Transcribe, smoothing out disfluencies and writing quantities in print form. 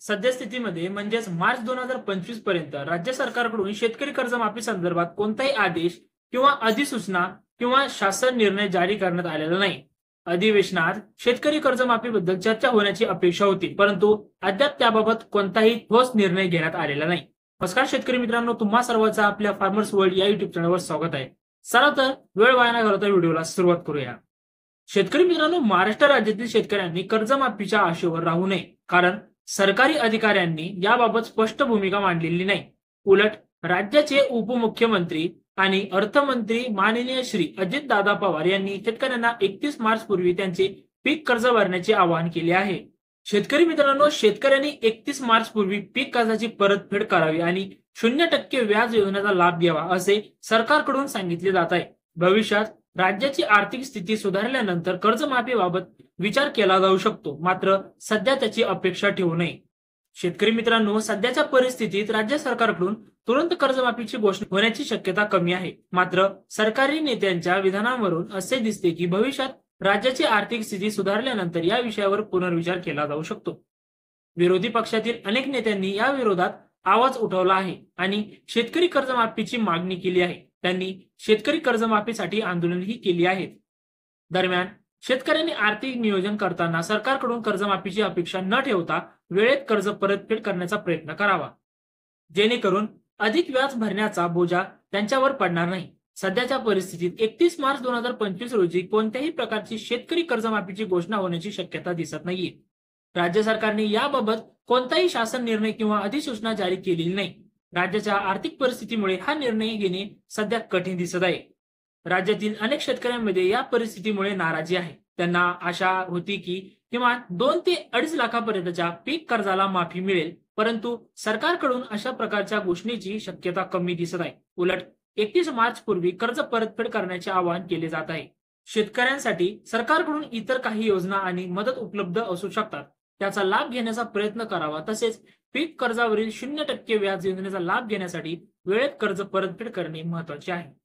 सद्यस्थितीमध्ये म्हणजेच मार्च 2025 पर्यंत राज्य सरकारकडून शेतकरी कर्जमाफी संदर्भात कोणताही आदेश किंवा अधिसूचना किंवा शासन निर्णय जारी करण्यात आलेला नाही. अधिवेशनात शेतकरी कर्जमाफीबद्दल चर्चा होण्याची अपेक्षा होती, परंतु अद्याप त्याबाबत कोणताही ठोस निर्णय घेण्यात आलेला नाही. नमस्कार शेतकरी मित्रांनो, तुम्हा सर्वांचं आपल्या फार्मर्स वर्ल्ड या युट्यूब चॅनलवर स्वागत आहे. चला तर वेळ वाया न घालवता व्हिडिओला सुरुवात करूया. शेतकरी मित्रांनो, महाराष्ट्र राज्यातील शेतकऱ्यांनी कर्जमाफीच्या आशेवर राहू नये, कारण सरकारी अधिकाऱ्यांनी याबाबत स्पष्ट भूमिका मांडलेली नाही. उलट राज्याचे उपमुख्यमंत्री आणि अर्थमंत्री माननीय श्री अजितदादा पवार यांनी शेतकऱ्यांना 31 मार्च पूर्वी त्यांचे पीक कर्ज भरण्याचे आवाहन केले आहे. शेतकरी मित्रांनो, शेतकऱ्यांनी 31 मार्च पूर्वी पीक कर्जाची परतफेड करावी आणि 0% व्याज योजनेचा लाभ घ्यावा असे सरकारकडून सांगितले जात आहे. भविष्यात राज्याची आर्थिक स्थिती सुधारल्यानंतर कर्जमाफीबाबत विचार केला जाऊ शकतो, मात्र सध्या त्याची अपेक्षा ठेवू नये. शेतकरी मित्रांनो, सध्याच्या परिस्थितीत राज्य सरकारकडून तुरंत कर्जमाफीची घोषणा होण्याची शक्यता कमी आहे. मात्र सरकारी नेत्यांच्या विधानांवरून असे दिसते की भविष्यात राज्याची आर्थिक स्थिती सुधारल्यानंतर या विषयावर पुनर्विचार केला जाऊ शकतो. विरोधी पक्षातील अनेक नेत्यांनी या विरोधात आवाज उठवला आहे आणि शेतकरी कर्जमाफीची मागणी केली आहे. त्यांनी शेतकरी कर्जमाफीसाठी आंदोलनही केली आहेत. दरम्यान शेतकऱ्यांनी आर्थिक नियोजन करताना सरकारकडून कर्जमाफीची अपेक्षा न ठेवता वेळेत कर्ज परतफेड करण्याचा प्रयत्न करावा, जेणेकरून अधिक व्याज भरण्याचा बोजा त्यांच्यावर पडणार नाही. सध्याच्या परिस्थितीत 31 मार्च 2025 रोजी कोणत्याही प्रकारची शेतकरी कर्जमाफीची घोषणा होण्याची शक्यता दिसत नाहीये. राज्य सरकारने याबाबत कोणताही शासन निर्णय किंवा अधिसूचना जारी केलेली नाही. राज्याच्या आर्थिक परिस्थितीमुळे हा निर्णय घेणे सध्या कठीण दिसत आहे. राज्यातील अनेक शेतकऱ्यांमध्ये या परिस्थितीमुळे नाराजी आहे. त्यांना आशा होती की किमान 2 ते 2.5 लाखापर्यंतच्या पीक कर्जाला माफी मिळेल, परंतु सरकारकडून अशा प्रकारच्या घोषणेची शक्यता कमी दिसत आहे. उलट 31 मार्च पूर्वी कर्ज परतफेड करण्याचे आवाहन केले जात आहे. शेतकऱ्यांसाठी सरकारकडून इतर काही योजना आणि मदत उपलब्ध असू शकतात, त्याचा लाभ घेण्याचा प्रयत्न करावा. तसेच पीक कर्जावरील 0% व्याज योजनेचा लाभ घेण्यासाठी वेळेत कर्ज परतफेड करणे महत्वाचे आहे.